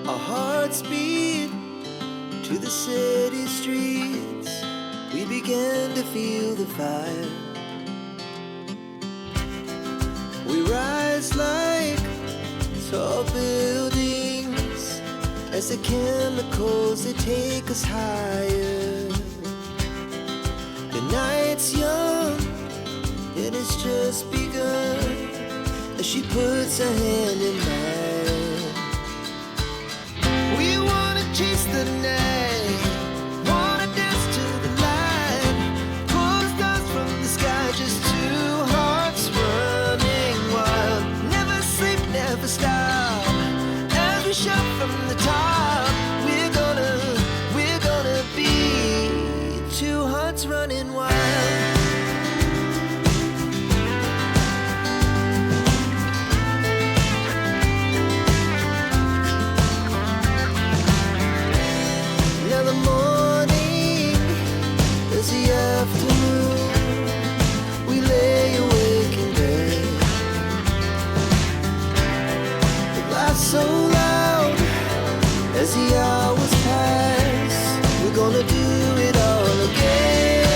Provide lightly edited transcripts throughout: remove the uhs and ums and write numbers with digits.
Our hearts beat to the city streets. We began to feel the fire. We rise like tall buildings as the chemicals, they take us higher. The night's young and it's just begun as she puts her hand in mine. We wanna chase the night, wanna dance to the light, pull the stars from the sky, just two hearts running wild. Never sleep, never stop, as we shout from the top. We're gonna be two hearts running wild. So loud as the hours pass, we're gonna do it all again.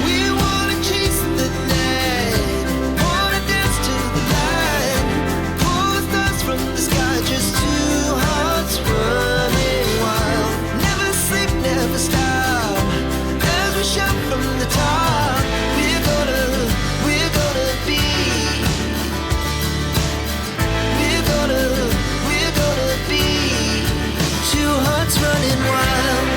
We wanna chase the night, wanna dance to the light, pull the stars from the sky, just two hearts running wild. Never sleep, never stop, as we shout from the top. We're gonna be. We're gonna be two hearts running wild.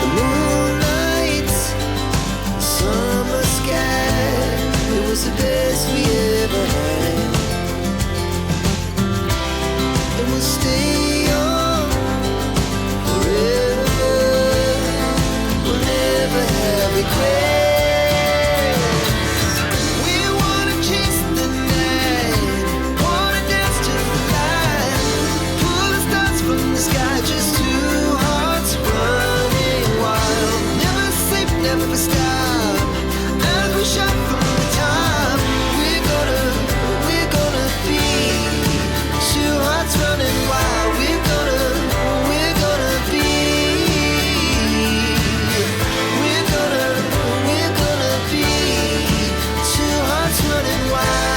The moonlights, summer sky, it was the best we ever had. And we'll stay on forever. We'll never have regrets. We wanna chase the night, wanna dance to the light, pull the stars from the sky, just two hearts running wild. Never sleep, never stop, as we shout from the top. We're gonna be two hearts running wild. We're gonna be. We're gonna be two hearts running wild.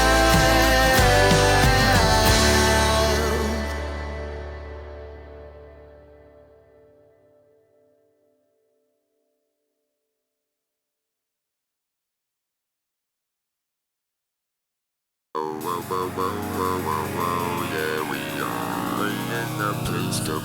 Yeah, we are in the place of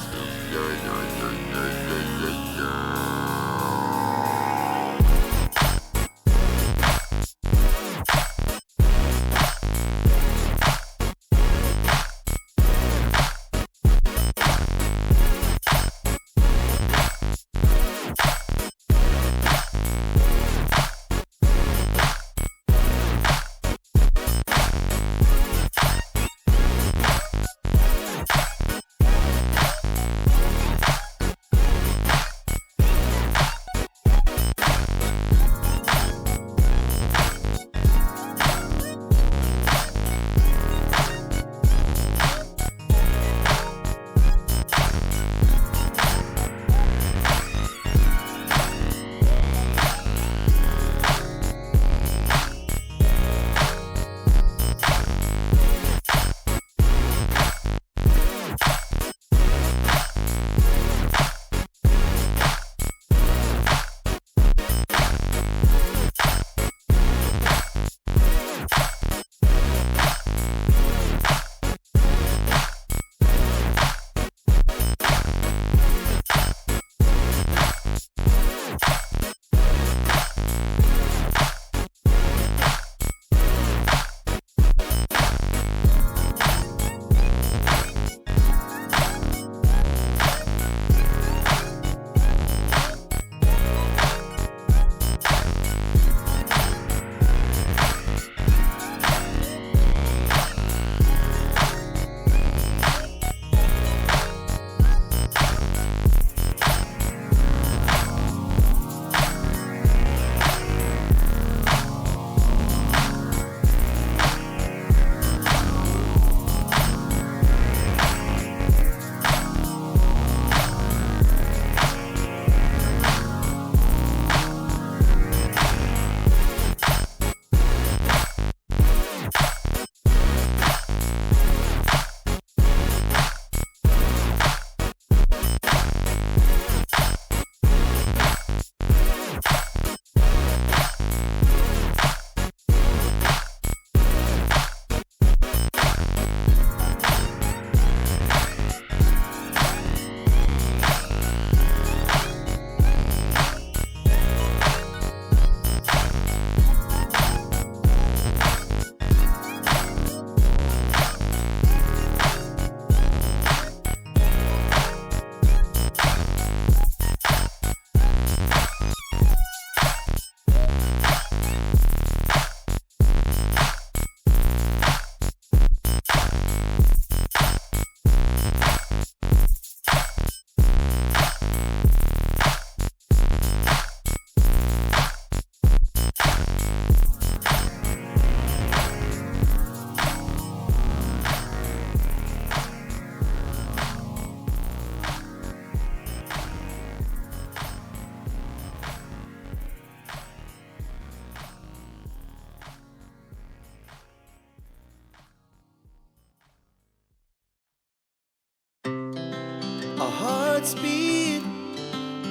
Godspeed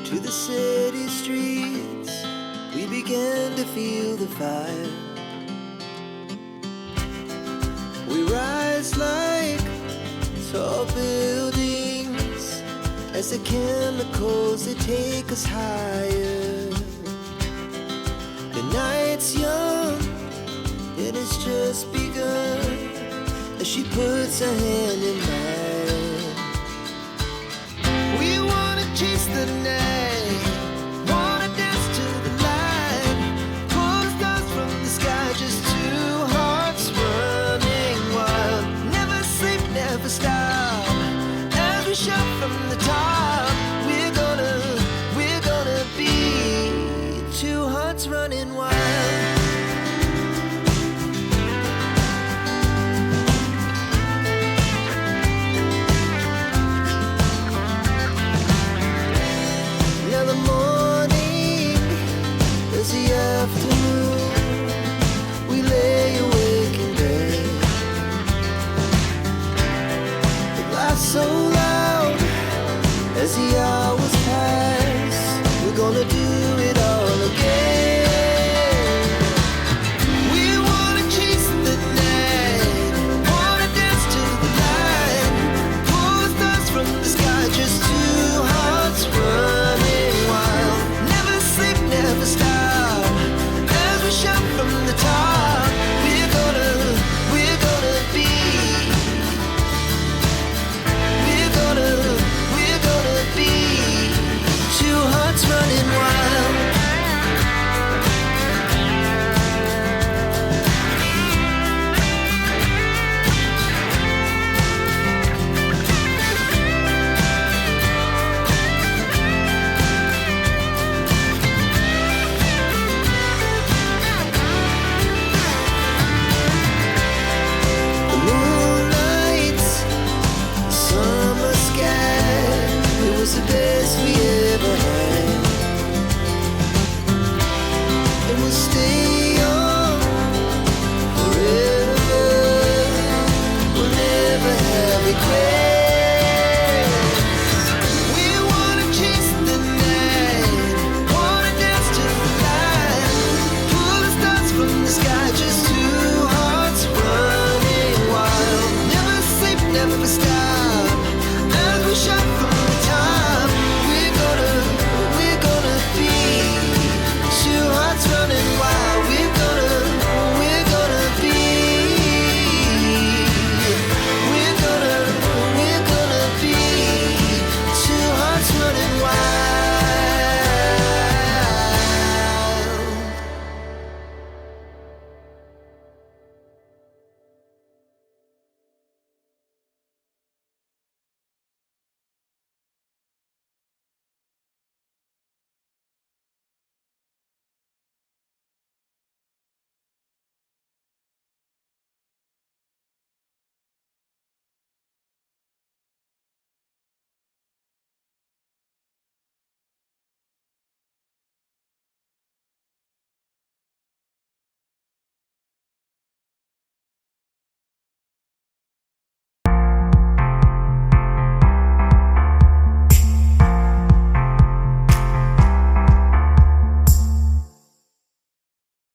to the city streets. We began to feel the fire. We rise like tall buildings as the chemicals, they take us higher. The night's young, it has just begun as she puts her hand in mine. We wanna chase the night.